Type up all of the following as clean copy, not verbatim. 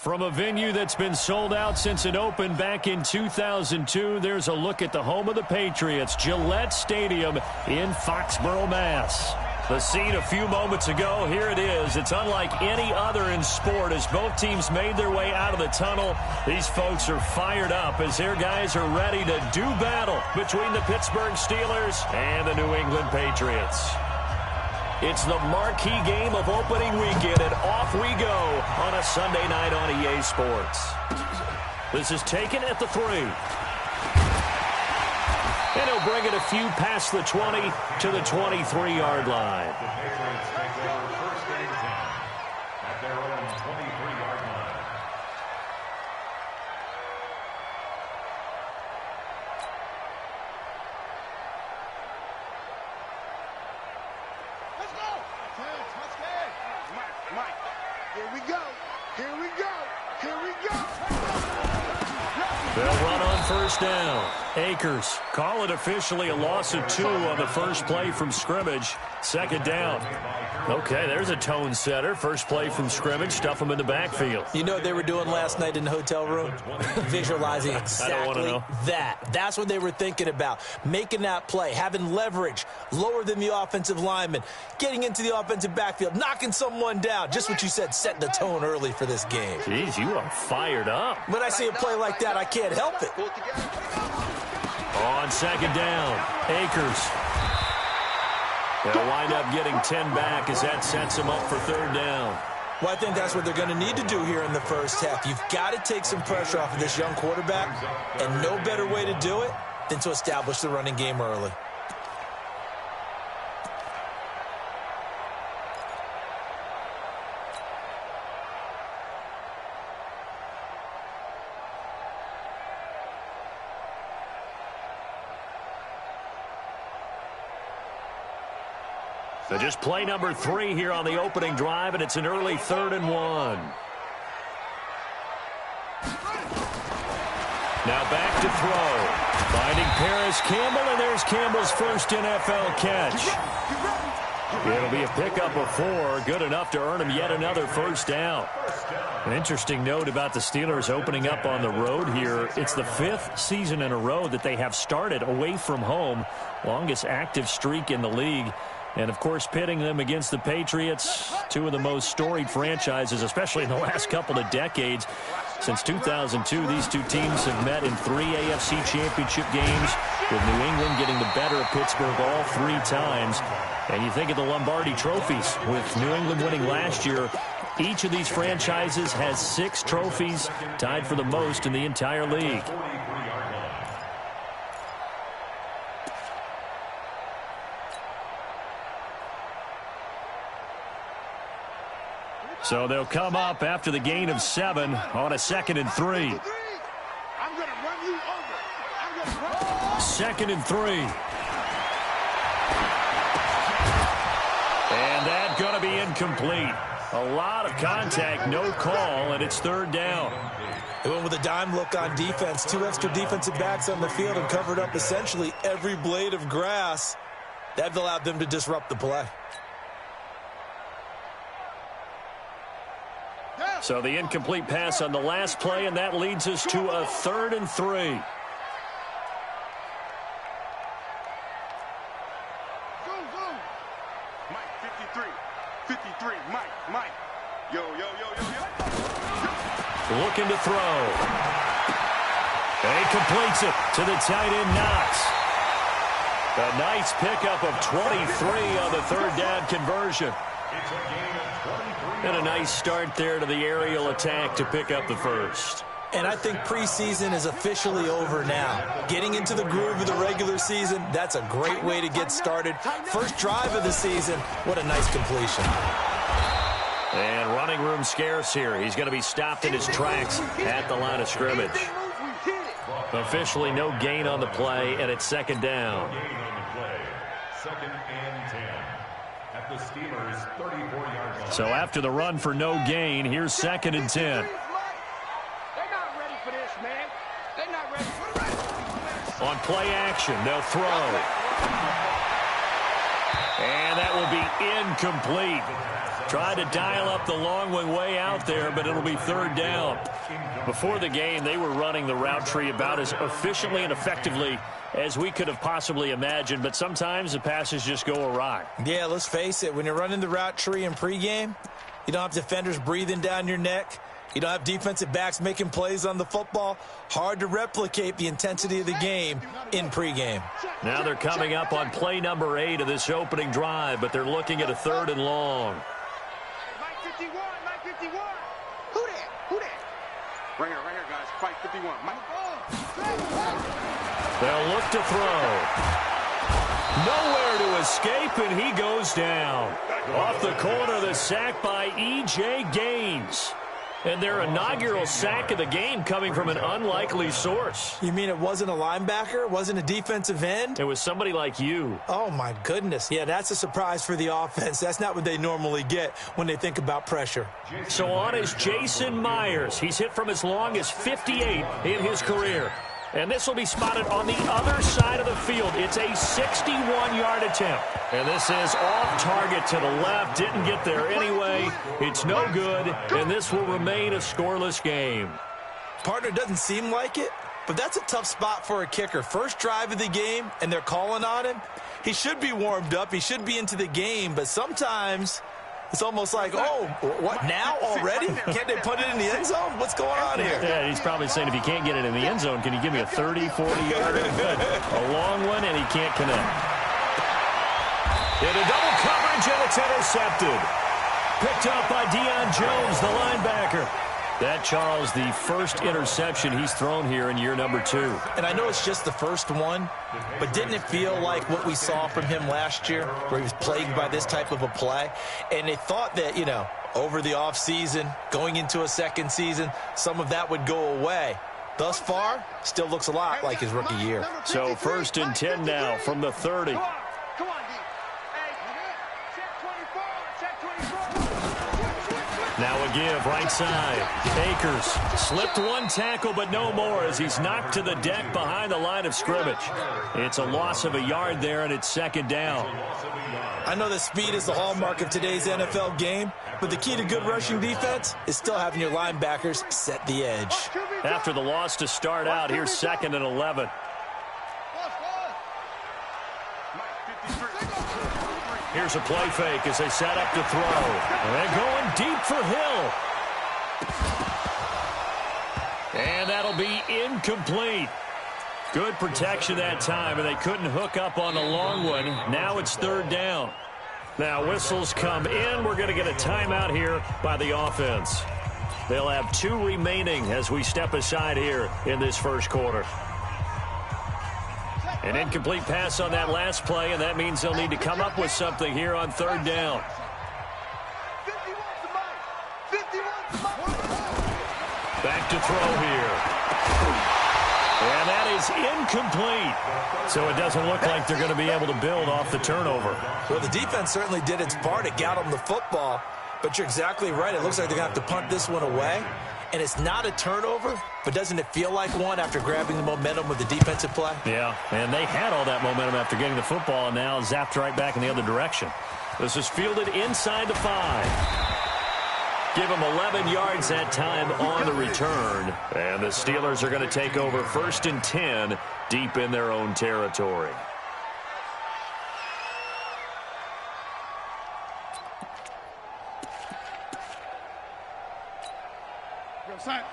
From a venue that's been sold out since it opened back in 2002, there's a look at the home of the Patriots, Gillette Stadium in Foxborough, Mass. The scene a few moments ago, here it is. It's unlike any other in sport as both teams made their way out of the tunnel. These folks are fired up as their guys are ready to do battle between the Pittsburgh Steelers and the New England Patriots. It's the marquee game of opening weekend, and off we go on a Sunday night on EA Sports. This is taken at the 3. And he'll bring it a few past the 20 to the 23-yard line. The Patriots take over first and 10 at their own 23-yard line. Let's go! Mike, here we go. Here we go. Here we go. They'll run on first down. Akers call it officially a loss of 2 on the first play from scrimmage. Second down. Okay, there's a tone setter. First play from scrimmage, stuff them in the backfield. You know what they were doing last night in the hotel room? Visualizing exactly that. That's what they were thinking about. Making that play, having leverage, lower than the offensive lineman, getting into the offensive backfield, knocking someone down. Just what you said, setting the tone early for this game. Jeez, you are fired up. When I see a play like that, I can't help it. On second down, Akers. They'll wind up getting 10 back as that sets them up for third down. Well, I think that's what they're going to need to do here in the first half. You've got to take some pressure off of this young quarterback, and no better way to do it than to establish the running game early. So just play number 3 here on the opening drive, and it's an early 3rd and 1. Now back to throw. Finding Paris Campbell, and there's Campbell's first NFL catch. It'll be a pickup of 4, good enough to earn him yet another first down. An interesting note about the Steelers opening up on the road here. It's the 5th season in a row that they have started away from home. Longest active streak in the league. And, of course, pitting them against the Patriots, 2 of the most storied franchises, especially in the last couple of decades. Since 2002, these 2 teams have met in 3 AFC championship games, with New England getting the better of Pittsburgh all 3 times. And you think of the Lombardi trophies, with New England winning last year. Each of these franchises has 6 trophies, tied for the most in the entire league. So they'll come up after the gain of 7 on a 2nd and 3. I'm going to run you over. 2nd and 3. And that's going to be incomplete. A lot of contact, no call, and it's 3rd down. They went with a dime look on defense. 2 extra defensive backs on the field and covered up essentially every blade of grass. That allowed them to disrupt the play. So the incomplete pass on the last play, and that leads us to a 3rd and 3. Mike, 53, Mike. Yo. Looking to throw. And he completes it to the tight end, Knox. A nice pickup of 23 on the 3rd down conversion. And a nice start there to the aerial attack to pick up the first. And I think preseason is officially over now. Getting into the groove of the regular season, that's a great way to get started. First drive of the season, what a nice completion. And running room scarce here. He's going to be stopped in his tracks at the line of scrimmage. Officially no gain on the play, and it's 2nd down. 2nd and 10 at the Steelers' 34-yard line. So after the run for no gain, here's 2nd and 10. They're not ready for this, man. They're not ready. On play action, they'll throw. And that will be incomplete. Tried to dial up the long one way out there, but it'll be third down. Before the game, they were running the route tree about as efficiently and effectively as we could have possibly imagined, but sometimes the passes just go awry. Yeah, let's face it. When you're running the route tree in pregame, you don't have defenders breathing down your neck. You don't have defensive backs making plays on the football. Hard to replicate the intensity of the game in pregame. Now they're coming up on play number 8 of this opening drive, but they're looking at a 3rd and long. Mike 51, Mike 51. Who that? Who that? Right here, guys. Fight 51. Mike. They'll look to throw. Nowhere to escape, and he goes down. Off the corner, the sack by E.J. Gaines. And their inaugural sack of the game coming from an unlikely source. You mean it wasn't a linebacker? It wasn't a defensive end? It was somebody like you. Oh, my goodness. Yeah, that's a surprise for the offense. That's not what they normally get when they think about pressure. So on is Jason Myers. He's hit from as long as 58 in his career. And this will be spotted on the other side of the field. It's a 61-yard attempt. And this is off target to the left. Didn't get there anyway. It's no good, and this will remain a scoreless game. Partner, doesn't seem like it, but that's a tough spot for a kicker. First drive of the game, and they're calling on him. He should be warmed up. He should be into the game, but sometimes it's almost like, oh, what, now already? Can't they put it in the end zone? What's going on here? Yeah, he's probably saying, if you can't get it in the end zone, can you give me a 30, 40-yarder? A long one, and he can't connect. Into double coverage, and it's intercepted. Picked up by Deion Jones, the linebacker. That, Charles, the first interception he's thrown here in year number 2. And I know it's just the first one, but didn't it feel like what we saw from him last year, where he was plagued by this type of a play? And they thought that, you know, over the offseason, going into a second season, some of that would go away. Thus far, still looks a lot like his rookie year. So 1st and 10 now from the 30. Come on, D. Hey, check 24, check 24. Now a give, right side. Akers slipped one tackle, but no more as he's knocked to the deck behind the line of scrimmage. It's a loss of a yard there, and it's 2nd down. I know that speed is the hallmark of today's NFL game, but the key to good rushing defense is still having your linebackers set the edge. After the loss to start out, here's 2nd and 11. Here's a play fake as they set up to throw. And they're going deep for Hill. And that'll be incomplete. Good protection that time, and they couldn't hook up on the long one. Now it's 3rd down. Now whistles come in. We're going to get a timeout here by the offense. They'll have 2 remaining as we step aside here in this first quarter. An incomplete pass on that last play, and that means they'll need to come up with something here on 3rd down. Back to throw here. And that is incomplete. So it doesn't look like they're going to be able to build off the turnover. Well, the defense certainly did its part. It got them the football. But you're exactly right. It looks like they're going to have to punt this one away. And it's not a turnover, but doesn't it feel like one after grabbing the momentum with the defensive play? Yeah, and they had all that momentum after getting the football and now zapped right back in the other direction. This is fielded inside the 5. Give them 11 yards that time on the return. And the Steelers are going to take over 1st and 10 deep in their own territory.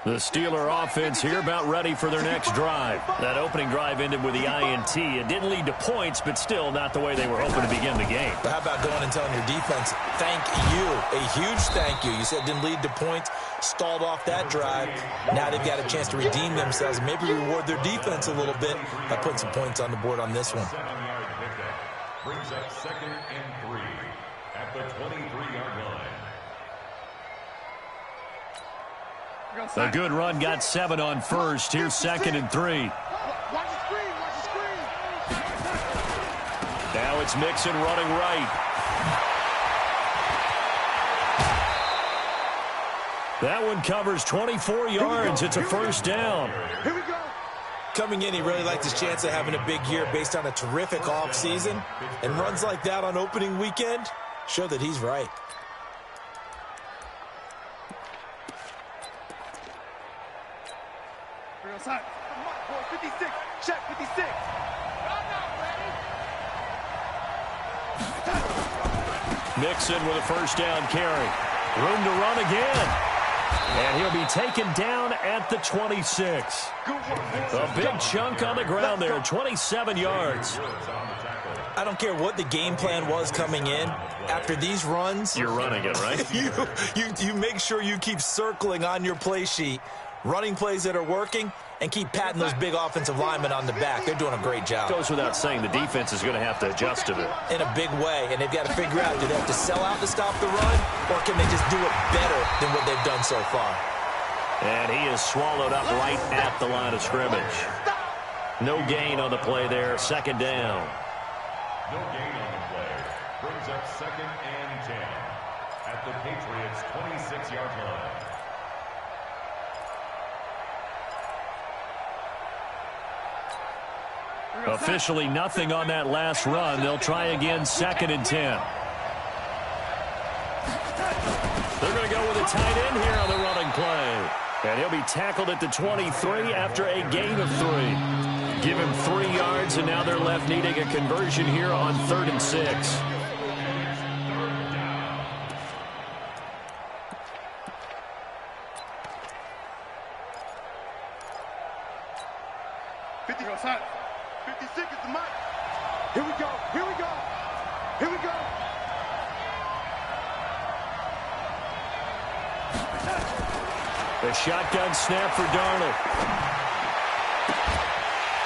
The Steeler offense here about ready for their next drive. That opening drive ended with the INT. It didn't lead to points, but still not the way they were hoping to begin the game. But how about going and telling your defense, thank you, a huge thank you. You said it didn't lead to points, stalled off that drive. Now they've got a chance to redeem themselves and maybe reward their defense a little bit by putting some points on the board on this one. Brings up 2nd and 3 at the 23-yard line. A good run got 7 on 1st. Here's 2nd and 3. Now it's Mixon running right. That one covers 24 yards. It's a 1st down. Here we go. Coming in, he really liked his chance of having a big year based on a terrific offseason. And runs like that on opening weekend show that he's right. Bring outside. 56. Check 56. I'm not ready. Mixon with a first down carry. Room to run again. And he'll be taken down at the 26. A big chunk on the ground there, 27 yards. I don't care what the game plan was coming in. After these runs, you're running it, right? you make sure you keep circling on your play sheet, running plays that are working, and keep patting those big offensive linemen on the back. They're doing a great job. Goes without saying, the defense is going to have to adjust to it. In a big way, and they've got to figure out, do they have to sell out to stop the run, or can they just do it better than what they've done so far? And he is swallowed up right at the line of scrimmage. No gain on the play there, second down. No gain on the play. Brings up 2nd and 10 at the Patriots' 26-yard line. Officially nothing on that last run. They'll try again, 2nd and 10. They're going to go with a tight end here on the running play. And he'll be tackled at the 23 after a gain of 3. Give him 3 yards, and now they're left needing a conversion here on 3rd and 6. Outside. 56 is the mark. Here we go. Here we go. Here we go. The shotgun snap for Darnold.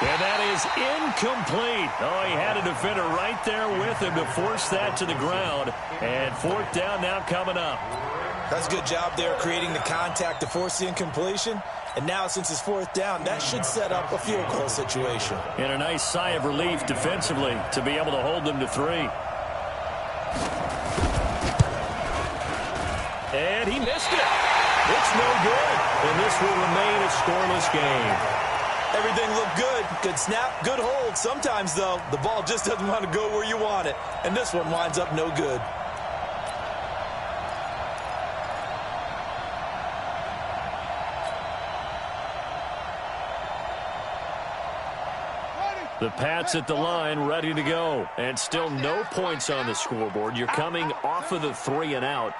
And that is incomplete. Oh, he had a defender right there with him to force that to the ground. And 4th down now coming up. That's a good job there, creating the contact to force the incompletion. And now, since it's 4th down, that should set up a field goal situation. And a nice sigh of relief defensively to be able to hold them to 3. And he missed it. It's no good. And this will remain a scoreless game. Everything looked good. Good snap, good hold. Sometimes, though, the ball just doesn't want to go where you want it. And this one winds up no good. The Pats at the line, ready to go. And still no points on the scoreboard. You're coming off of the 3 and out.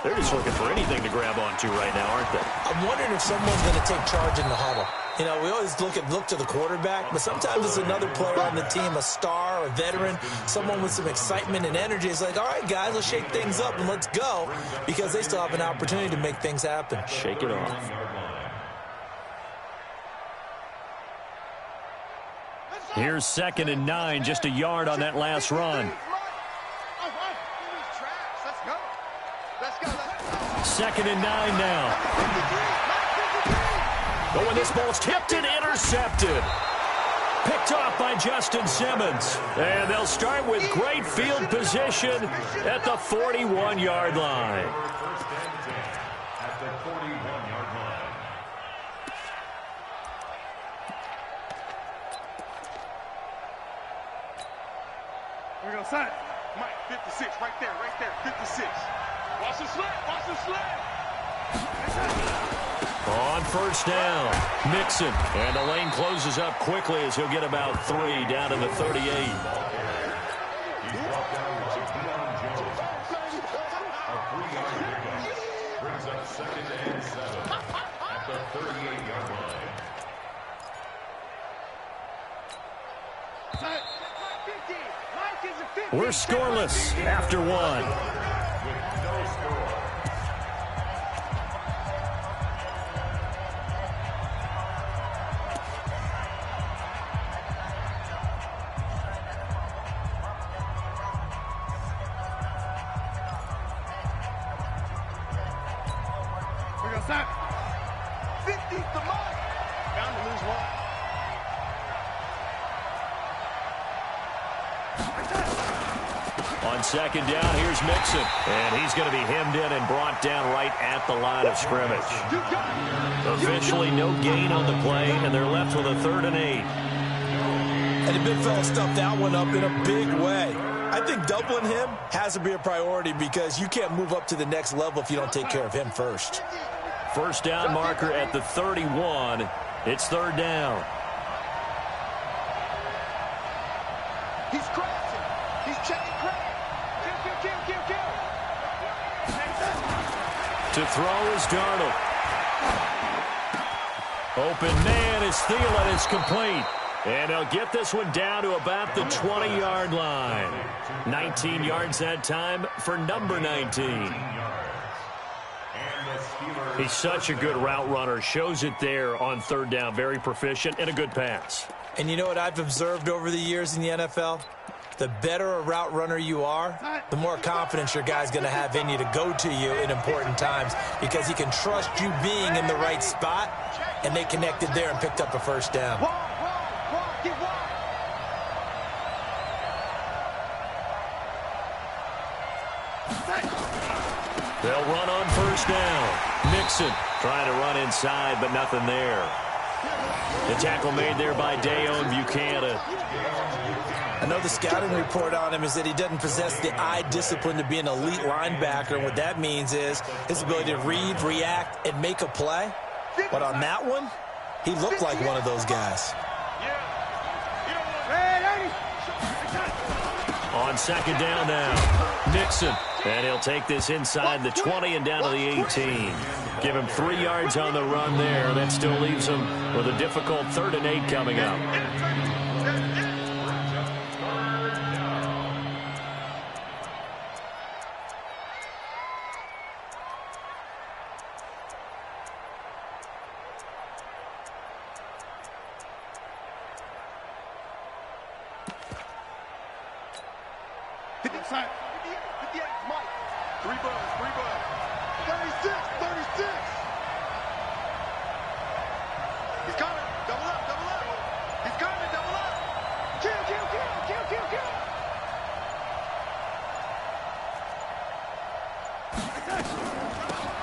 They're just looking for anything to grab onto right now, aren't they? I'm wondering if someone's going to take charge in the huddle. You know, we always look to the quarterback, but sometimes it's another player on the team, a star, a veteran, someone with some excitement and energy. It's like, all right, guys, let's shake things up and let's go, because they still have an opportunity to make things happen. Shake it off. Here's 2nd and 9, just a yard on that last run. 2nd and 9 now. But when this ball's tipped and intercepted. Picked off by Justin Simmons. And they'll start with great field position at the 41-yard line. At the 41-yard line. We're going outside. Mike, 56, right there, 56. Watch the slip, watch the slip. On 1st down, Mixon. And the lane closes up quickly as he'll get about 3 down to the 38. He's brought down by Deion Jones. A 3-yard pickup. Brings up 2nd and 7 at the 38-yard line. We're scoreless after 1. With no score. We're going outside. 50's the mark. Bound to lose 1. On On second down, here's Mixon. And he's going to be hemmed in and brought down right at the line of scrimmage. Officially no gain on the play, and they're left with a 3rd and 8. And the big fella stuffed that one up in a big way. I think doubling him has to be a priority because you can't move up to the next level if you don't take care of him first. First down marker at the 31. It's 3rd down. He's crashing. He's checking crack. Kill. To throw is Darnold. Open man is Thielen. It's complete. And he'll get this one down to about the 20-yard line. 19 yards that time for number 19. He's such a good route runner. Shows it there on 3rd down. Very proficient and a good pass. And you know what I've observed over the years in the NFL? The better a route runner you are, the more confidence your guy's going to have in you to go to you in important times because he can trust you being in the right spot, and they connected there and picked up a first down. They'll run on first down. Mixon trying to run inside, but nothing there. The tackle made there by Dayon Buchanan. I know the scouting report on him is that he doesn't possess the eye discipline to be an elite linebacker. And what that means is his ability to read, react, and make a play. But on that one, he looked like one of those guys. On second down now, Mixon. And he'll take this inside the 20 and down to the 18. Give him 3 yards on the run there. That still leaves him with a difficult 3rd and 8 coming up.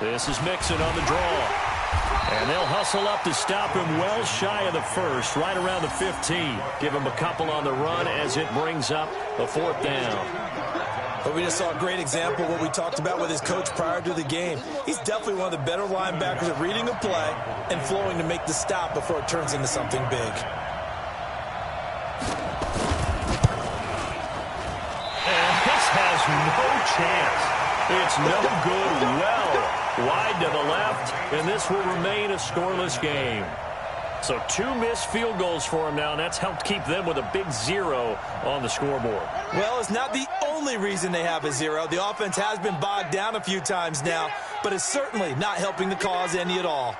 This is Mixon on the draw. And they'll hustle up to stop him well shy of the 1st, right around the 15. Give him a couple on the run as it brings up a 4th down. But we just saw a great example of what we talked about with his coach prior to the game. He's definitely one of the better linebackers at reading a play and flowing to make the stop before it turns into something big. And this has no chance. It's no good, well wide to the left, and this will remain a scoreless game. So 2 missed field goals for him now, and that's helped keep them with a big 0 on the scoreboard. Well, it's not the only reason they have a 0. The offense has been bogged down a few times now, but it's certainly not helping the cause any at all.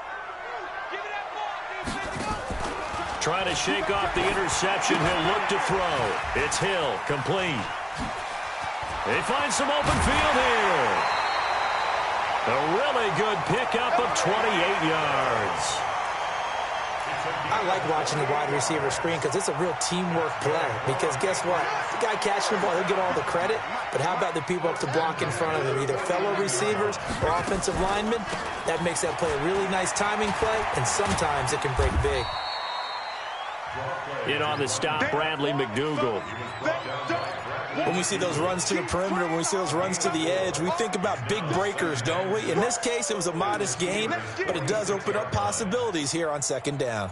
Trying to shake off the interception. He'll look to throw. It's Hill, complete. They find some open field here. A really good pickup of 28 yards. I like watching the wide receiver screen because it's a real teamwork play. Because guess what? The guy catching the ball, he'll get all the credit. But how about the people up to block in front of him, either fellow receivers or offensive linemen? That makes that play a really nice timing play, and sometimes it can break big. In on the stop, Bradley McDougald. When we see those runs to the perimeter, when we see those runs to the edge, we think about big breakers, don't we? In this case, it was a modest gain, but it does open up possibilities here on second down.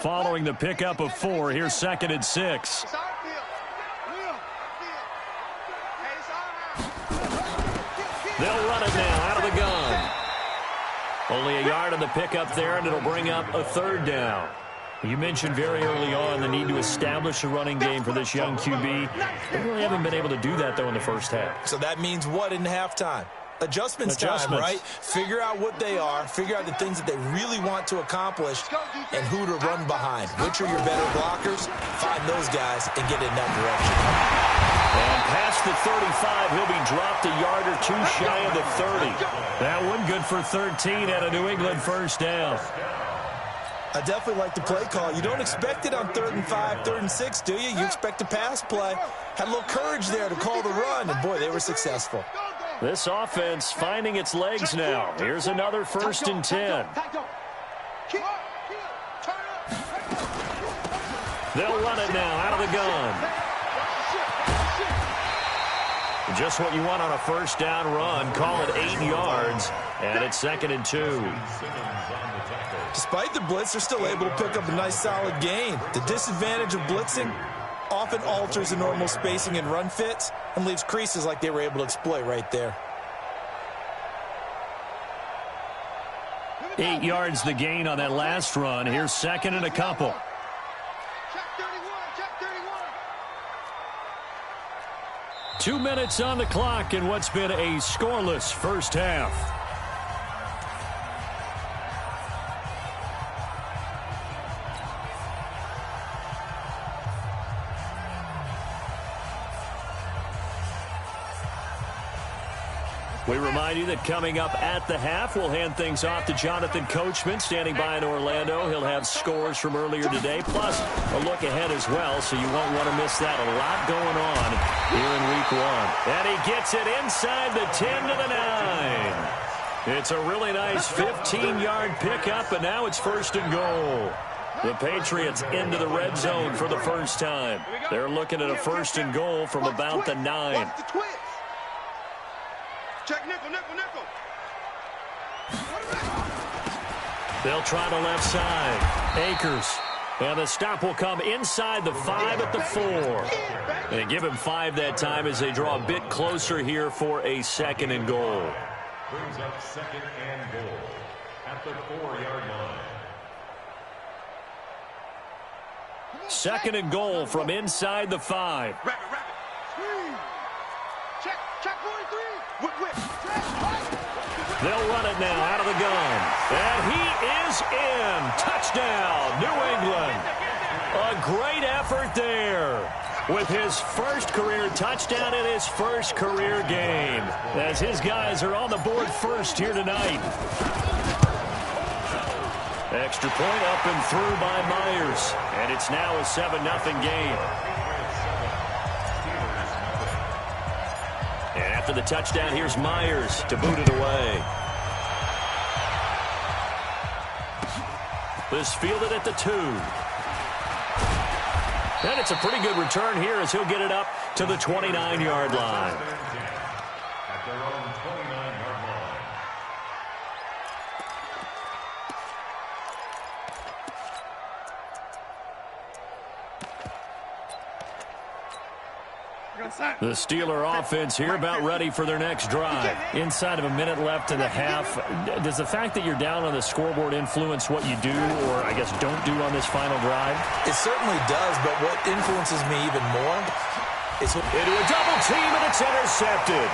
Following the pickup of 4, here's 2nd and 6. They'll run it now out of the gun. Only a yard on the pickup there, and it'll bring up a 3rd down. You mentioned very early on the need to establish a running game for this young QB. They really haven't been able to do that, though, in the first half. So that means what in halftime? Adjustments time, right? Figure out what they are, figure out the things that they really want to accomplish, and who to run behind. Which are your better blockers? Find those guys and get in that direction. And past the 35, he'll be dropped a yard or two shy of the 30. That one good for 13 at a New England first down. I definitely like the play call. You don't expect it on 3rd and 5, 3rd and 6, do you? You expect a pass play. Had a little courage there to call the run, and boy, they were successful. This offense finding its legs now. Here's another 1st and 10. They'll run it now out of the gun. Just what you want on a first down run. Call it 8 yards, and it's 2nd and 2. Despite the blitz, they're still able to pick up a nice solid gain. The disadvantage of blitzing often alters the normal spacing and run fits and leaves creases like they were able to exploit right there. 8 yards the gain on that last run. Here's 2nd and a couple. Check 31, check 31. 2 minutes on the clock in what's been a scoreless first half. We remind you that coming up at the half, we'll hand things off to Jonathan Coachman, standing by in Orlando. He'll have scores from earlier today, plus a look ahead as well, so you won't want to miss that. A lot going on here in Week 1. And he gets it inside the 10 to the 9. It's a really nice 15-yard pickup, and now it's 1st and goal. The Patriots into the red zone for the first time. They're looking at a 1st and goal from about the 9. Check nickel, nickel, nickel. They'll try the left side. Akers. And the stop will come inside the 5 at the 4. And they give him 5 that time as they draw a bit closer here for a 2nd and goal. Brings up 2nd and goal at the 4-yard line. 2nd and goal from inside the 5. Rapid, rapid. Screen. Check 43. Whip. They'll run it now out of the gun. And he is in. Touchdown, New England. A great effort there with his first career touchdown in his first career game, as his guys are on the board first here tonight. Extra point up and through by Myers. And it's now a 7-0 game. And after the touchdown, here's Myers to boot it away. This fielded at the 2. And it's a pretty good return here as he'll get it up to the 29-yard line. At their own 29-yard line. The Steeler offense here about ready for their next drive. Inside of a minute left in the half. Does the fact that you're down on the scoreboard influence what you do, or I guess don't do on this final drive? It certainly does, but what influences me even more is into a double team, and it's intercepted.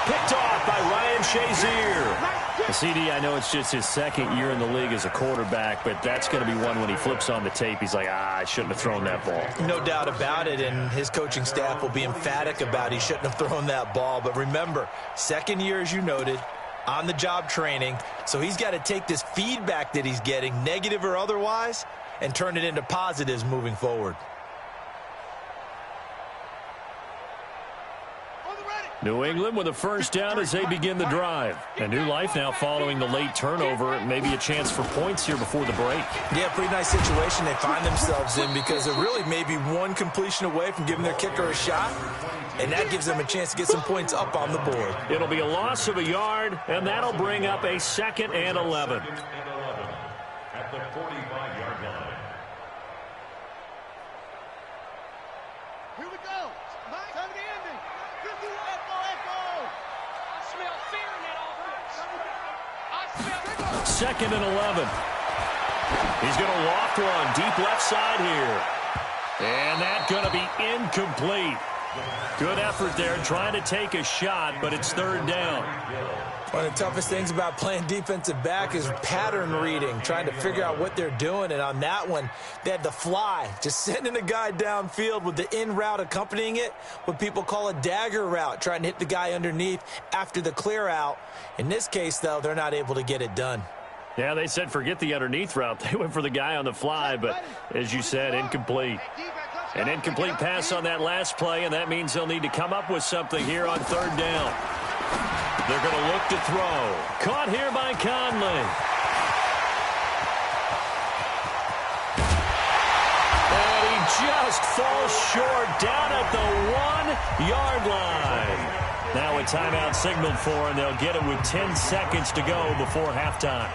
Picked off by Ryan Shazier. CD, I know it's just his 2nd year in the league as a quarterback, but that's going to be one when he flips on the tape, he's like, I shouldn't have thrown that ball. No doubt about it, and his coaching staff will be emphatic about he shouldn't have thrown that ball. But remember, 2nd year, as you noted, on-the-job training, so he's got to take this feedback that he's getting, negative or otherwise, and turn it into positives moving forward. New England with a first down as they begin the drive. A new life now following the late turnover. Maybe a chance for points here before the break. Yeah, pretty nice situation they find themselves in, because they're really maybe one completion away from giving their kicker a shot, and that gives them a chance to get some points up on the board. It'll be a loss of a yard, and that'll bring up a 2nd and 11. At the 45-yard line. Here we go. Mike, time to the ending. Echo. I smell fear in that offense. 2nd and 11. He's going to loft one deep left side here. And that's going to be incomplete. Good effort there, trying to take a shot, but it's third down. One of the toughest things about playing defensive back is pattern reading, trying to figure out what they're doing. And on that one, they had the fly, just sending a guy downfield with the in route accompanying it, what people call a dagger route, trying to hit the guy underneath after the clear out. In this case, though, they're not able to get it done. Yeah, they said forget the underneath route. They went for the guy on the fly, but as you said, incomplete. An incomplete pass on that last play, and that means they'll need to come up with something here on third down. They're going to look to throw. Caught here by Conley. And he just falls short down at the 1-yard line. Now a timeout signaled for, and they'll get it with 10 seconds to go before halftime.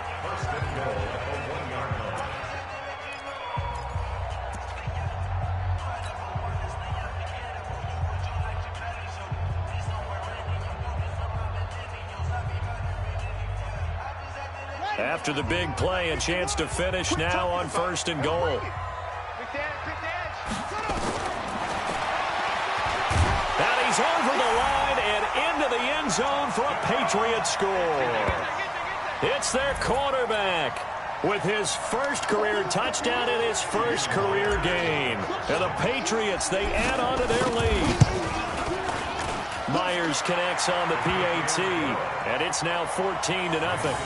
After the big play, a chance to finish now on 1st and goal. And he's over the line and into the end zone for a Patriot score. It's their quarterback with his first career touchdown in his first career game. And the Patriots, they add on to their lead. Myers connects on the PAT, and it's now 14-0.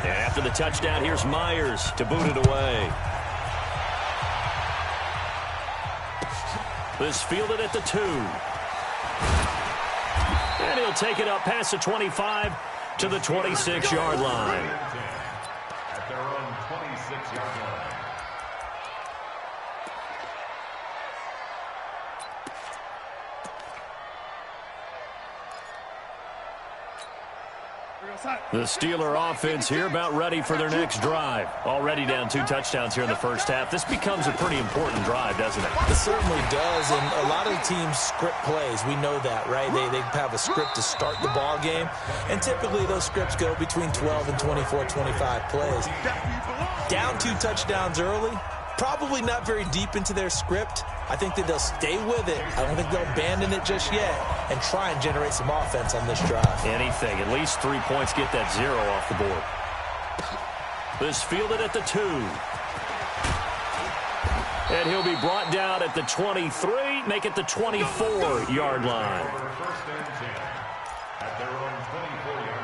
After the touchdown, here's Myers to boot it away. This fielded at the 2. And he'll take it up past the 25 to the 26-yard line. At their own 26-yard line. The Steeler offense here about ready for their next drive. Already down 2 touchdowns here in the first half. This becomes a pretty important drive, doesn't it? It certainly does, and a lot of the teams script plays. We know that, right? They have a script to start the ball game, and typically those scripts go between 12 and 24, 25 plays. Down 2 touchdowns early, probably not very deep into their script. I think that they'll stay with it. I don't think they'll abandon it just yet and try and generate some offense on this drive. Anything. At least 3 points, get that 0 off the board. This fielded at the 2. And he'll be brought down at the 23, make it the 24-yard line. First and 10 at their own 24-yard line.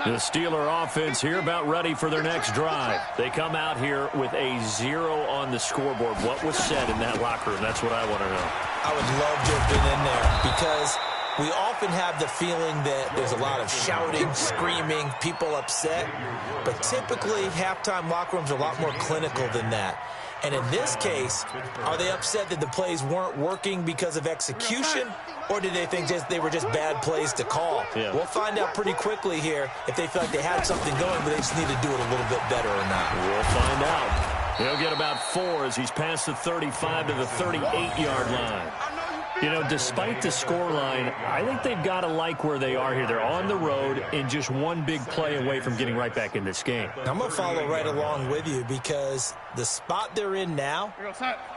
The Steeler offense here about ready for their next drive. They come out here with a 0 on the scoreboard. What was said in that locker room? That's what I want to know. I would love to have been in there because we often have the feeling that there's a lot of shouting, screaming, people upset. But typically, halftime locker rooms are a lot more clinical than that. And in this case, are they upset that the plays weren't working because of execution, or did they think they were just bad plays to call? Yeah. We'll find out pretty quickly here if they feel like they had something going, but they just need to do it a little bit better or not. We'll find out. He'll get about 4 as he's past the 35 to the 38-yard line. You know, despite the scoreline, I think they've got to like where they are here. They're on the road and just one big play away from getting right back in this game. I'm going to follow right along with you because the spot they're in now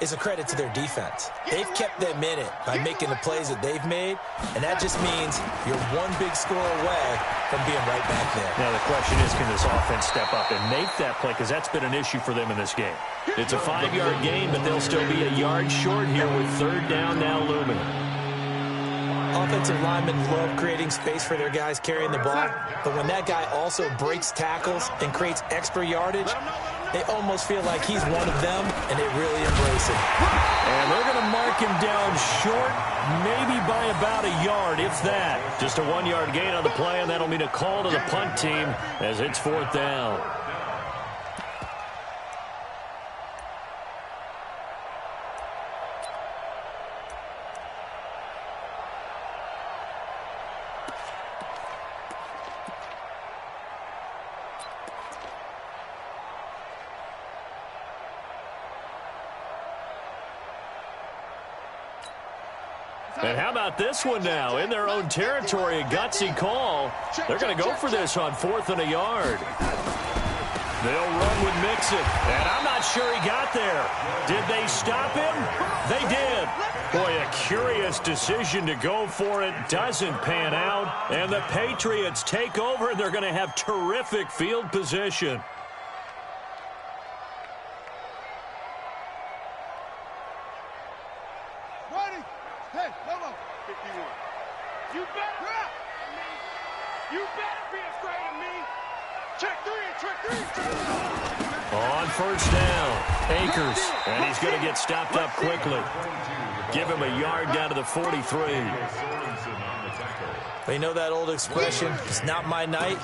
is a credit to their defense. They've kept them in it by making the plays that they've made, and that just means you're one big score away from being right back there. Now the question is, can this offense step up and make that play? Because that's been an issue for them in this game. It's a 5-yard gain, but they'll still be a yard short here with third down now looming. Offensive linemen love creating space for their guys carrying the ball, but when that guy also breaks tackles and creates extra yardage, they almost feel like he's one of them, and they really embrace it. And they're going to mark him down short, maybe by about a yard, if that. Just a 1-yard gain on the play, and that'll mean a call to the punt team as it's 4th down. And how about this one now? In their own territory, a gutsy call. They're going to go for this on 4th and a yard. They'll run with Mixon. And I'm not sure he got there. Did they stop him? They did. Boy, a curious decision to go for it. Doesn't pan out. And the Patriots take over. They're going to have terrific field position. Ready? Hey, come on. 51. You better. You better be afraid of me. Check three. On 1st down, Akers, and he's going to get stopped up quickly. Give him a yard down to the 43. Well, you know that old expression, it's not my night.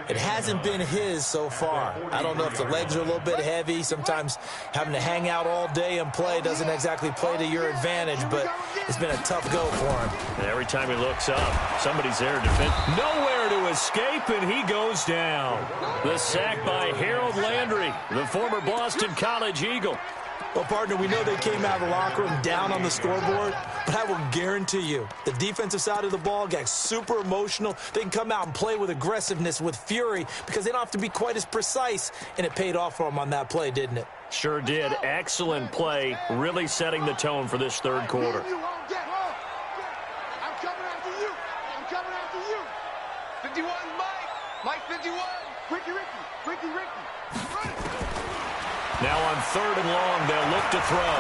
It hasn't been his so far. I don't know if the legs are a little bit heavy. Sometimes having to hang out all day and play doesn't exactly play to your advantage, but it's been a tough go for him. And every time he looks up, somebody's there to defend. Nowhere to escape, and he goes down. The sack by Harold Landry, the former Boston College Eagle. Well, partner, we know they came out of the locker room down on the scoreboard, but I will guarantee you the defensive side of the ball got super emotional. They can come out and play with aggressiveness, with fury, because they don't have to be quite as precise, and it paid off for them on that play, didn't it? Sure did. Excellent play, really setting the tone for this 3rd quarter. I'm coming after you. 51, Mike 51. Ricky. Run it. Now on 3rd and long, they'll look to throw.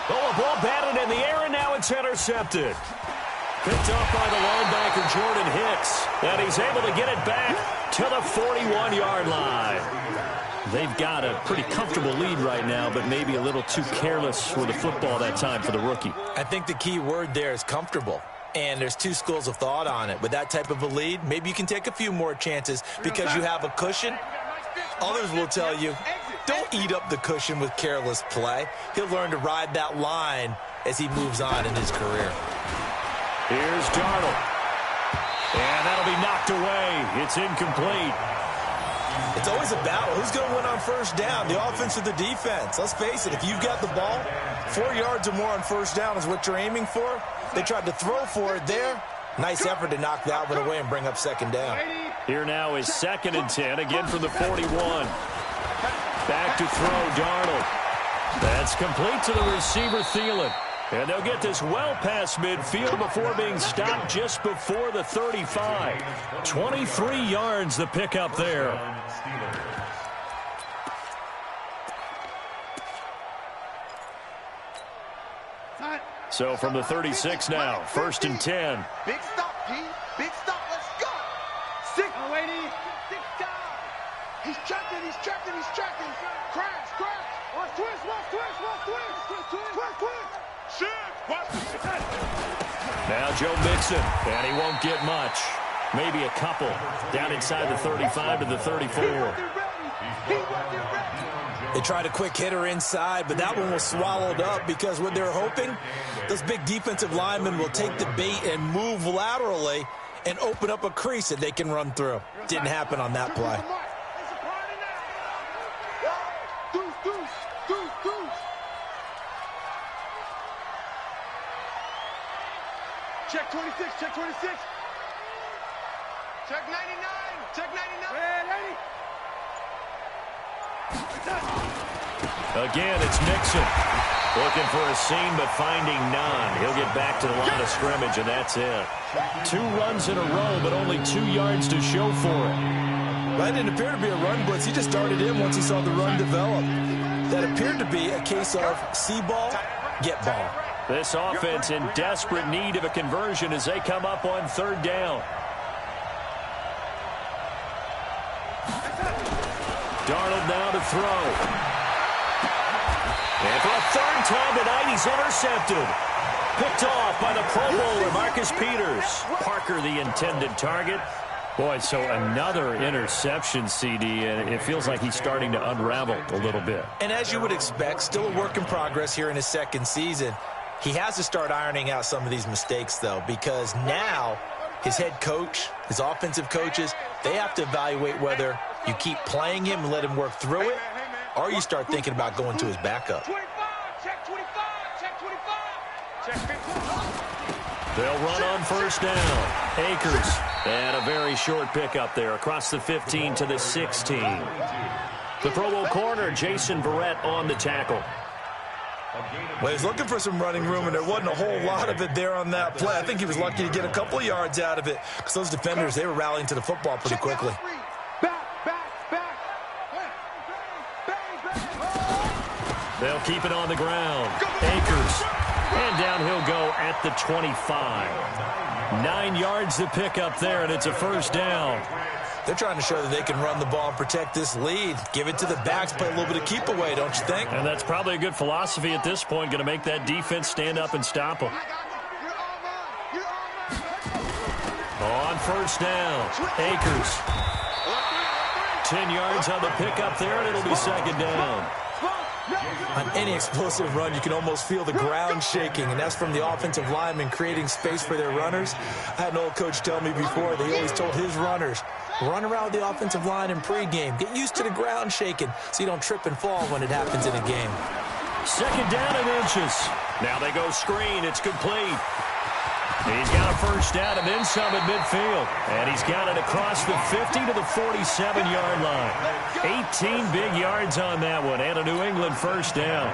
Oh, a ball batted in the air, and now it's intercepted. Picked off by the linebacker, Jordan Hicks. And he's able to get it back to the 41-yard line. They've got a pretty comfortable lead right now, but maybe a little too careless with the football that time for the rookie. I think the key word there is comfortable. And there's two schools of thought on it. With that type of a lead, maybe you can take a few more chances because you have a cushion. Others will tell you, don't eat up the cushion with careless play. He'll learn to ride that line as he moves on in his career. Here's Darnold. And that'll be knocked away. It's incomplete. It's always a battle. Who's going to win on 1st down, the offense or the defense? Let's face it, if you've got the ball, 4 yards or more on 1st down is what you're aiming for. They tried to throw for it there. Nice effort to knock that one away and bring up 2nd down. Here now is 2nd and 10, again from the 41. Back to throw, Darnold. That's complete to the receiver, Thielen. And they'll get this well past midfield before being stopped just before the 35. 23 yards the pickup there. So from the 36 now, 1st and 10. Big stop, P. Big stop. Let's go. 6. Oh, wait, 6 down. He's checking. Crash. Twist. Now Joe Mixon, and he won't get much. Maybe a couple. Down inside the 35 to the 34. They tried a quick hitter inside, but that one was swallowed up because what they're hoping, those big defensive linemen will take the bait and move laterally and open up a crease that they can run through. Didn't happen on that play. Check 26. Check 99. Ready. Again, it's Mixon. Looking for a seam, but finding none. He'll get back to the line of scrimmage, and that's it. 2 runs in a row, but only 2 yards to show for it. That didn't appear to be a run blitz. He just started in once he saw the run develop. That appeared to be a case of see ball, get ball. This offense in desperate need of a conversion as they come up on 3rd down. Darnold now to throw. And for a 3rd time tonight, he's intercepted. Picked off by the Pro Bowler, Marcus Peters. Parker, the intended target. Boy, so another interception, CD, and it feels like he's starting to unravel a little bit. And as you would expect, still a work in progress here in his 2nd season. He has to start ironing out some of these mistakes, though, because now his head coach, his offensive coaches, they have to evaluate whether you keep playing him and let him work through it, or you start thinking about going to his backup. 25, check 25, check 25. They'll run on first down. Akers. And a very short pickup there across the 15 to the 16. The Pro Bowl corner, Jason Verrett, on the tackle. Well, he's looking for some running room, and there wasn't a whole lot of it there on that play. I think he was lucky to get a couple of yards out of it because those defenders, they were rallying to the football pretty quickly. They'll keep it on the ground. Akers. And down he'll go at the 25. 9 yards to pick up there, and it's a first down. They're trying to show that they can run the ball and protect this lead. Give it to the backs, play a little bit of keep away, don't you think? And that's probably a good philosophy at this point, going to make that defense stand up and stop them. On first down, Akers. 10 yards on the pickup there, and it'll be second down. On any explosive run, you can almost feel the ground shaking, and that's from the offensive linemen creating space for their runners. I had an old coach tell me before, they always told his runners, run around the offensive line in pregame. Get used to the ground shaking so you don't trip and fall when it happens in a game. Second down and inches. Now they go screen. It's complete. He's got a first down and then some at midfield. And he's got it across the 50 to the 47-yard line. 18 big yards on that one and a New England first down.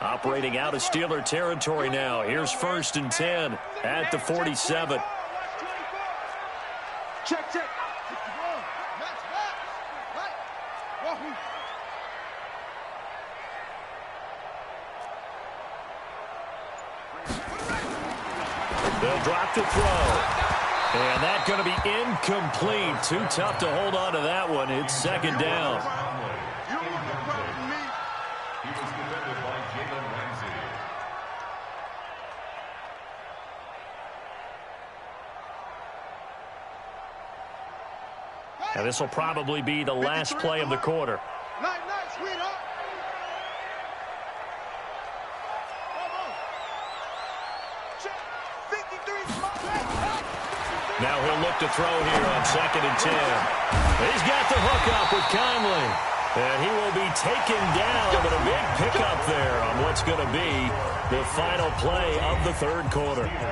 Operating out of Steeler territory now. Here's first and 10 at the 47. Check. They'll drop to throw. And that's going to be incomplete. Too tough to hold on to that one. It's second down. He was defended by Jalen Ramsey. Now this will probably be the last play of the quarter. Nice, sweetheart. Now he'll look to throw here on second and 10. He's got the hook up with Conley. And he will be taken down, but a big pickup there on what's going to be the final play of the third quarter. Hey,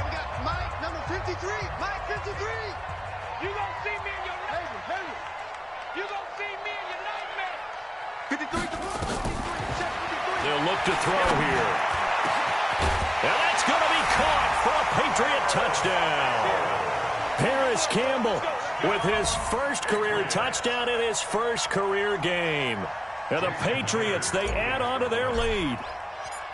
we got Mike, number 53. Mike, 53. You gonna see me in your nightmare. You gonna see me in your nightmare. 53 to 53. They'll look to throw here. And that's going to be caught for a Patriot touchdown. Paris Campbell with his first career touchdown in his first career game. And the Patriots, they add on to their lead.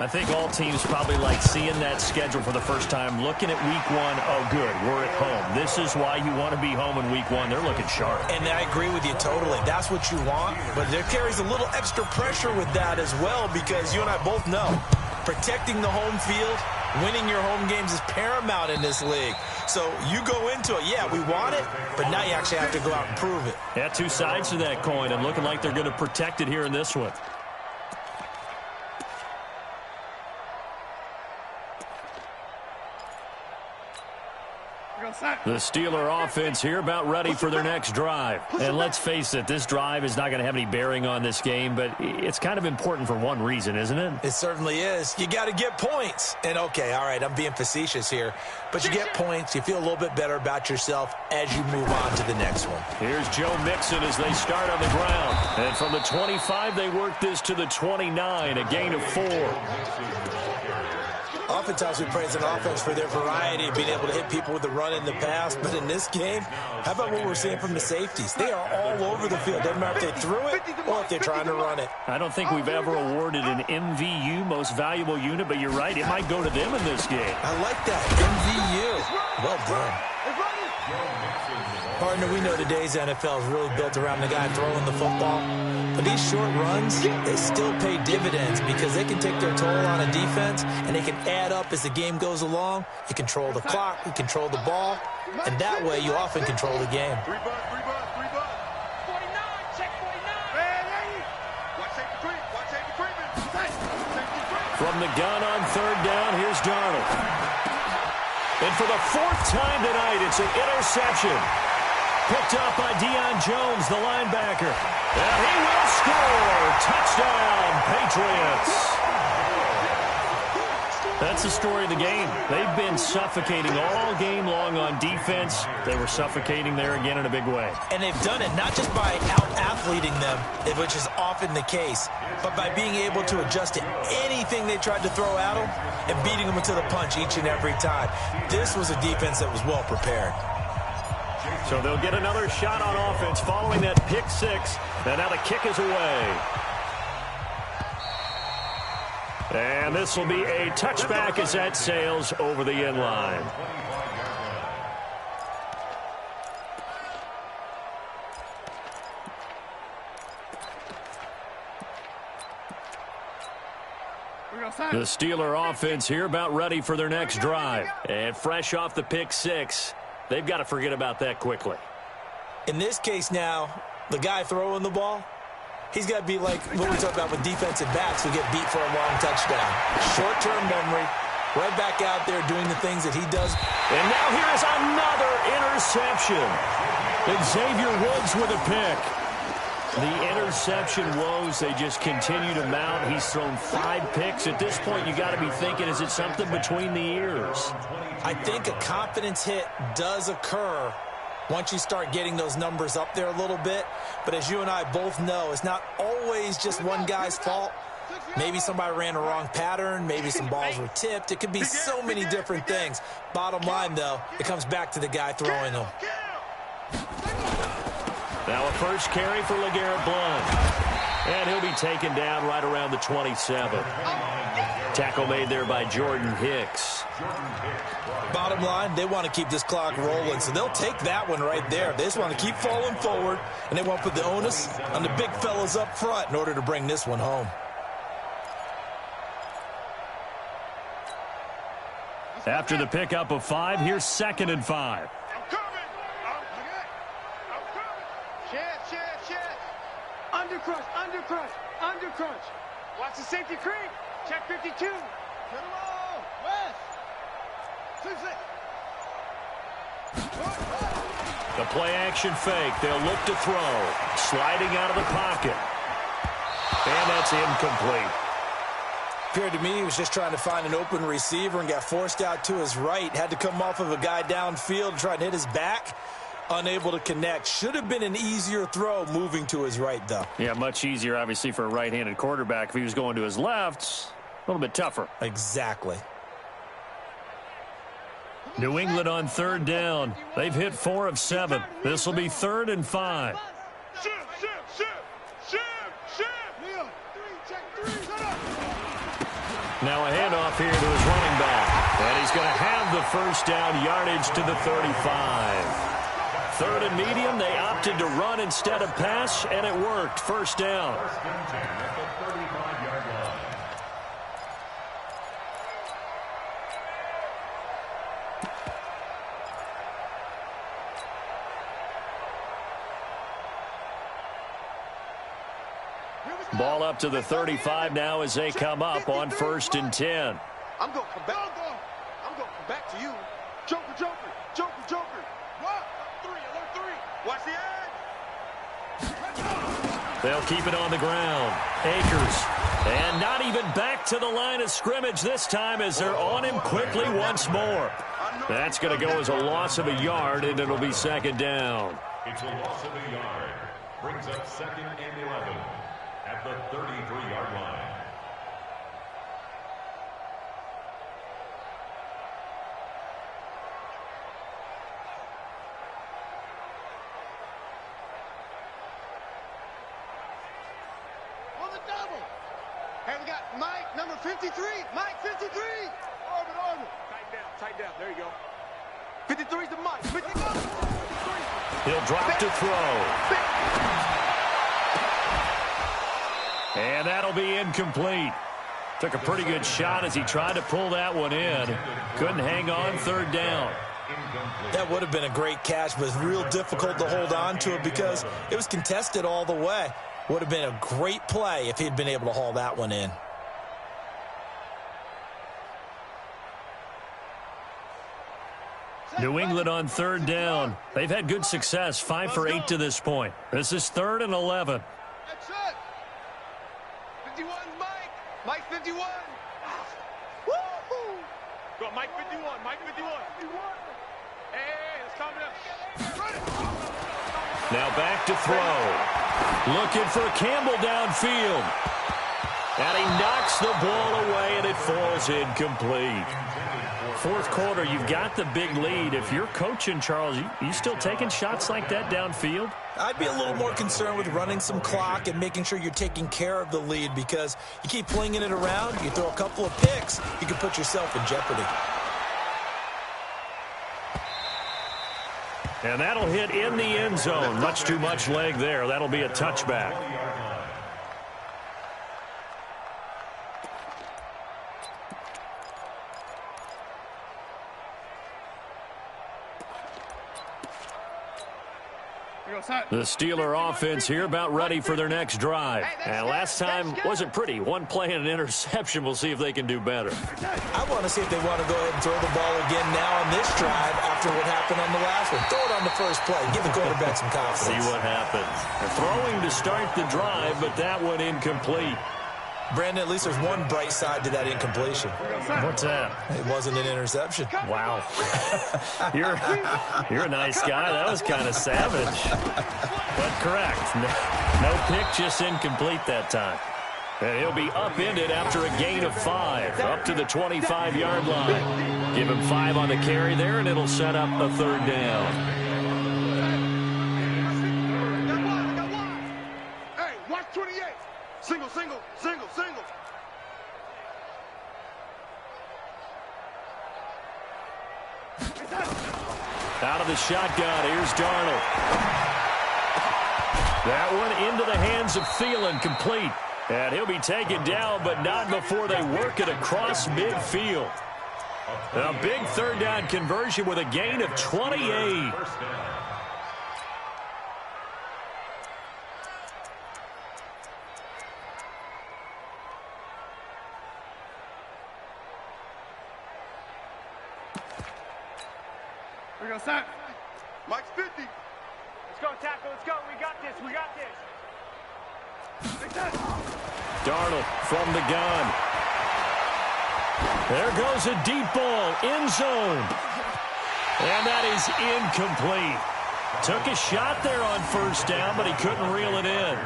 I think all teams probably like seeing that schedule for the first time, looking at week one. Oh, good, we're at home. This is why you want to be home in week one. They're looking sharp. And I agree with you totally. That's what you want, but there carries a little extra pressure with that as well because you and I both know protecting the home field, winning your home games is paramount in this league. So you go into it, yeah, we want it, but now you actually have to go out and prove it. Yeah, two sides to that coin, and looking like they're going to protect it here in this one. The Steeler offense here about ready for their next drive. And let's face it, this drive is not going to have any bearing on this game, but it's kind of important for one reason, isn't it? It certainly is. You got to get points. And, okay, all right, I'm being facetious here. But you get points. You feel a little bit better about yourself as you move on to the next one. Here's Joe Mixon as they start on the ground. And from the 25, they work this to the 29, a gain of 4. Oftentimes we praise an offense for their variety of being able to hit people with the run in the pass. But in this game, how about what we're seeing from the safeties? They are all over the field. Doesn't matter if they threw it or if they're trying to run it. I don't think we've ever awarded an MVU, most valuable unit, but you're right. It might go to them in this game. I like that. MVU. Well done. Partner, we know today's NFL is really built around the guy throwing the football. But these short runs, they still pay dividends because they can take their toll on a defense and they can add up as the game goes along. You control the clock, you control the ball, and that way you often control the game. 49, check 49. Watch safety treatment. From the gun on third down, here's Darnold. And for the fourth time tonight, it's an interception. Picked up by Deion Jones, the linebacker. And he will score. Touchdown, Patriots. That's the story of the game. They've been suffocating all game long on defense. They were suffocating there again in a big way. And they've done it not just by out-athleting them, which is often the case, but by being able to adjust to anything they tried to throw at them and beating them into the punch each and every time. This was a defense that was well prepared. So they'll get another shot on offense following that pick six. And now the kick is away. And this will be a touchback as that sails over the end line. The Steeler offense here about ready for their next drive. And fresh off the pick six, they've got to forget about that quickly. In this case now, the guy throwing the ball, he's got to be like what we talk about with defensive backs who get beat for a long touchdown. Short-term memory, right back out there doing the things that he does. And now here's another interception. Xavier Woods with a pick. The interception woes, they just continue to mount. He's thrown 5 picks. At this point, you got to be thinking, is it something between the ears? I think a confidence hit does occur once you start getting those numbers up there a little bit. But as you and I both know, it's not always just one guy's fault. Maybe somebody ran a wrong pattern. Maybe some balls were tipped. It could be so many different things. Bottom line, though, it comes back to the guy throwing them. Now a first carry for LeGarrette Blount. And he'll be taken down right around the 27. Tackle made there by Jordan Hicks. Bottom line, they want to keep this clock rolling, so they'll take that one right there. They just want to keep falling forward, and they want to put the onus on the big fellas up front in order to bring this one home. After the pickup of 5, here's 2nd and 5. Undercrush, undercrush, undercrush. Watch the safety creep. Check 52. Get along. West. 6-6. The play action fake. They'll look to throw. Sliding out of the pocket. And that's incomplete. Appeared to me he was just trying to find an open receiver and got forced out to his right. Had to come off of a guy downfield and try to hit his back. Unable to connect. Should have been an easier throw moving to his right, though. Yeah, much easier, obviously, for a right-handed quarterback. If he was going to his left, a little bit tougher. Exactly. New England on 3rd down. They've hit 4 of 7. This will be 3rd and 5. Now a handoff here to his running back. And he's going to have the first down yardage to the 35. 3rd and medium, they opted to run instead of pass, and it worked. First down. Ball up to the 35 now as they come up on 1st and 10. I'm going to come back. I'm going to come back to you. Joker, Joker, Joker, Joker. What? 3, alert 3. Watch the edge. They'll keep it on the ground. Akers. And not even back to the line of scrimmage this time as they're on him quickly once more. That's going to go as a loss of a yard, and it'll be 2nd down. It's a loss of a yard. Brings up 2nd and 11 at the 33-yard line. Hey, we got Mike, number 53. Mike, 53. Orbit. Tight down. There you go. 53's the Mike. 53. He'll drop to throw. And that'll be incomplete. Took a pretty good shot as he tried to pull that one in. Couldn't hang on. 3rd down. That would have been a great catch, but real difficult to hold on to it because it was contested all the way. Would have been a great play if he'd been able to haul that one in. New England on third down. They've had good success, 5 for 8 to this point. This is 3rd and 11. That's it. 51, Mike. Mike 51. Woo-hoo. Go, Mike 51. Mike 51. Hey, it's coming up. Now back to throw. Looking for Campbell downfield. And he knocks the ball away, and it falls incomplete. Fourth quarter, you've got the big lead. If you're coaching, Charles, you still taking shots like that downfield? I'd be a little more concerned with running some clock and making sure you're taking care of the lead, because you keep flinging it around, you throw a couple of picks, you can put yourself in jeopardy. And that'll hit in the end zone. Much too much leg there. That'll be a touchback. The Steeler offense here about ready for their next drive. And last time wasn't pretty. One play and an interception. We'll see if they can do better. I want to see if they want to go ahead and throw the ball again now on this drive after what happened on the last one. Throw it on the first play. Give the quarterback some confidence. See what happens. They're throwing to start the drive, but that one incomplete. Brandon, at least there's one bright side to that incompletion. What's that? It wasn't an interception. Wow. You're a nice guy. That was kind of savage. But correct. No pick, just incomplete that time. And he'll be upended after a gain of 5, up to the 25-yard line. Give him 5 on the carry there, and it'll set up a 3rd down. Hey, watch 28. Single, single, single, single. Out of the shotgun, here's Darnold. That one into the hands of Thielen, complete. And he'll be taken down, but not before they work it across midfield. A big 3rd down conversion with a gain of 28. We're going to start. Mike's 50. Let's go, tackle. Let's go. We got this. We got this. Darnold from the gun. There goes a deep ball, end zone. And that is incomplete. Took a shot there on 1st down, but he couldn't reel it in.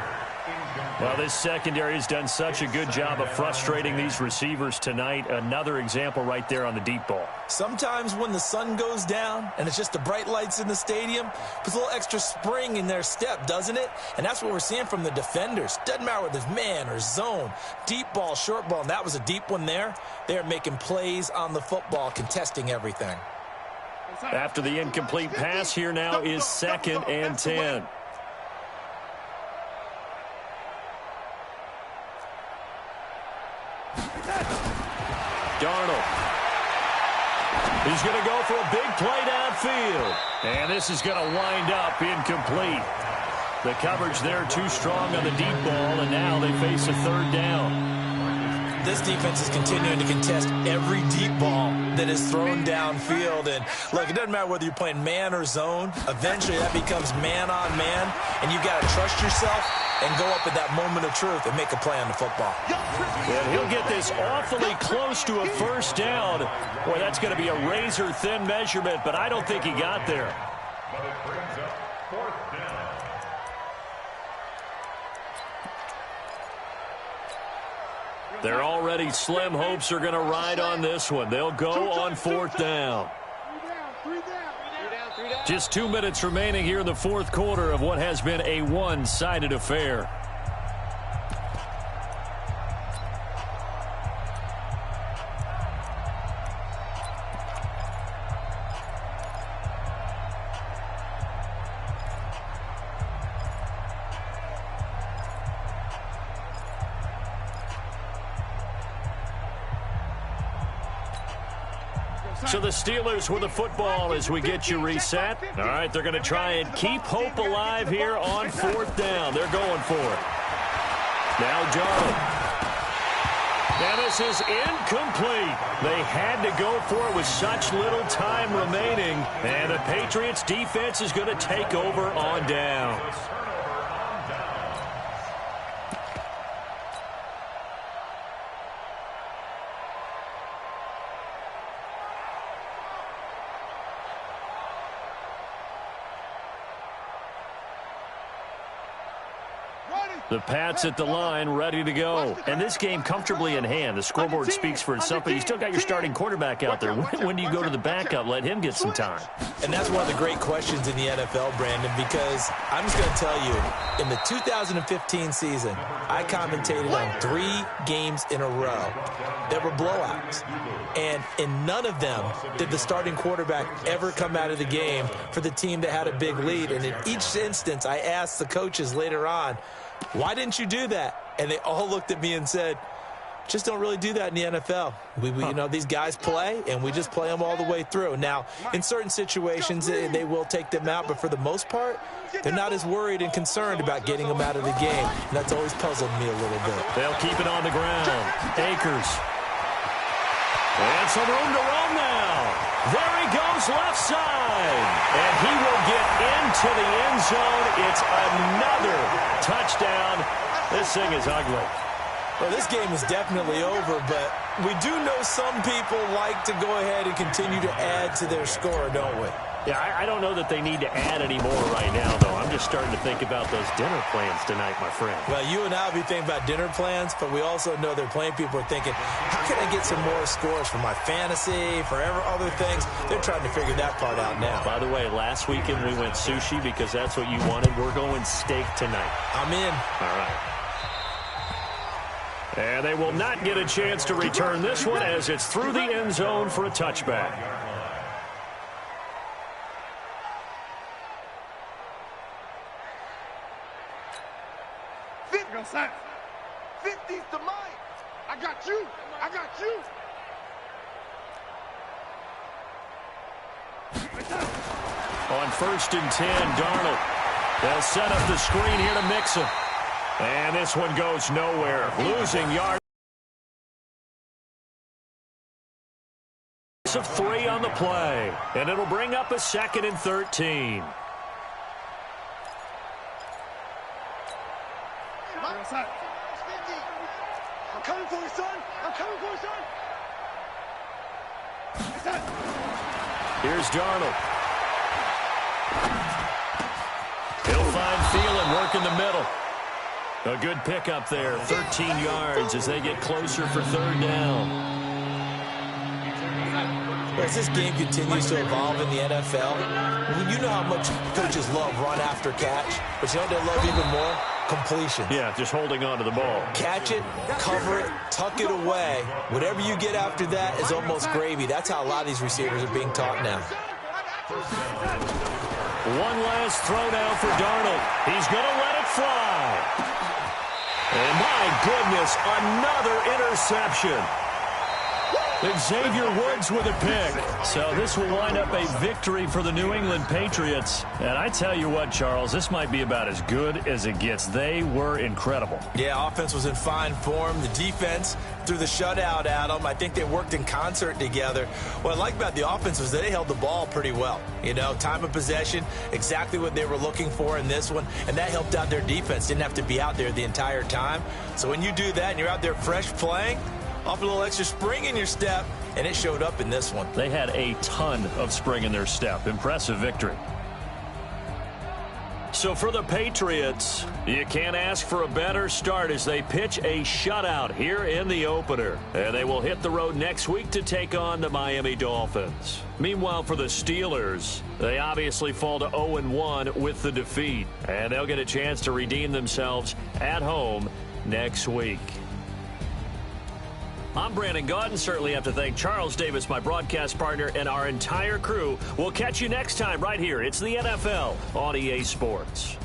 Well, this secondary has done such a good job of frustrating these receivers tonight. Another example right there on the deep ball. Sometimes when the sun goes down and it's just the bright lights in the stadium, puts a little extra spring in their step, doesn't it? And that's what we're seeing from the defenders. Doesn't matter whether it's man or zone, deep ball, short ball, and that was a deep one there. They're making plays on the football, contesting everything. After the incomplete pass, here now is 2nd and 10. Darnold. He's going to go for a big play downfield. And this is going to wind up incomplete. The coverage there too strong on the deep ball, and now they face a 3rd down. This defense is continuing to contest every deep ball that is thrown downfield. And, look, it doesn't matter whether you're playing man or zone. Eventually, that becomes man on man, and you've got to trust yourself and go up at that moment of truth and make a play on the football. And he'll get this awfully close to a 1st down. Boy, that's going to be a razor-thin measurement, but I don't think he got there. But it brings up 4th down. Their already slim hopes are going to ride on this one. They'll go on 4th down. Just 2 minutes remaining here in the 4th quarter of what has been a one-sided affair. So the Steelers with the football as we get you reset. All right, they're going to try and keep hope alive here on 4th down. They're going for it. Now Darnold. And this This is incomplete. They had to go for it with such little time remaining. And the Patriots defense is going to take over on down. The Pats at the line, ready to go. And this game comfortably in hand. The scoreboard speaks for itself, but you still got your starting quarterback out there. When do you go to the backup? Let him get some time. And that's one of the great questions in the NFL, Brandon, because I'm just going to tell you, in the 2015 season, I commentated on 3 games in a row that were blowouts. And in none of them did the starting quarterback ever come out of the game for the team that had a big lead. And in each instance, I asked the coaches later on, why didn't you do that? And they all looked at me and said, just don't really do that in the NFL. You know, these guys play, and we just play them all the way through. Now, in certain situations, they will take them out, but for the most part, they're not as worried and concerned about getting them out of the game. And that's always puzzled me a little bit. They'll keep it on the ground. Akers. And some room to roam now. There he goes, left side. And he will get into the end zone. It's another touchdown. This thing is ugly. Well, this game is definitely over, but we do know some people like to go ahead and continue to add to their score, don't we? Yeah, I don't know that they need to add any more right now, though. I'm just starting to think about those dinner plans tonight, my friend. Well, you and I will be thinking about dinner plans, but we also know they're playing people are thinking, how can I get some more scores for my fantasy, for other things? They're trying to figure that part out now. By the way, last weekend we went sushi because that's what you wanted. We're going steak tonight. I'm in. All right. And they will not get a chance to return this one as it's through the end zone for a touchback. Go, son. 50's to mine. I got you. I got you. On 1st and 10, Darnold. They'll set up the screen here to Mixon. And this one goes nowhere. Losing yards of 3 on the play. And it'll bring up a 2nd and 13. I'm coming for you, son. I'm coming for you, son. Here's Darnold. He'll find Thielen work in the middle. A good pickup there. 13 yards as they get closer for 3rd down. As this game continues to evolve in the NFL, you know how much coaches love run after catch, but you know what they love even more? Completion. Yeah, just holding on to the ball. Catch it, cover it, tuck it away. Whatever you get after that is almost gravy. That's how a lot of these receivers are being taught now. One last throw now for Darnold. He's going to let it fly. And my goodness, another interception. Xavier Woods with a pick. So this will wind up a victory for the New England Patriots. And I tell you what, Charles, this might be about as good as it gets. They were incredible. Yeah, offense was in fine form. The defense threw the shutout at them. I think they worked in concert together. What I like about the offense was that they held the ball pretty well. You know, time of possession, exactly what they were looking for in this one. And that helped out their defense. Didn't have to be out there the entire time. So when you do that and you're out there fresh playing, off a little extra spring in your step, and it showed up in this one. They had a ton of spring in their step. Impressive victory. So for the Patriots, you can't ask for a better start as they pitch a shutout here in the opener. And they will hit the road next week to take on the Miami Dolphins. Meanwhile, for the Steelers, they obviously fall to 0-1 with the defeat. And they'll get a chance to redeem themselves at home next week. I'm Brandon Gaudin. Certainly have to thank Charles Davis, my broadcast partner, and our entire crew. We'll catch you next time right here. It's the NFL on EA Sports.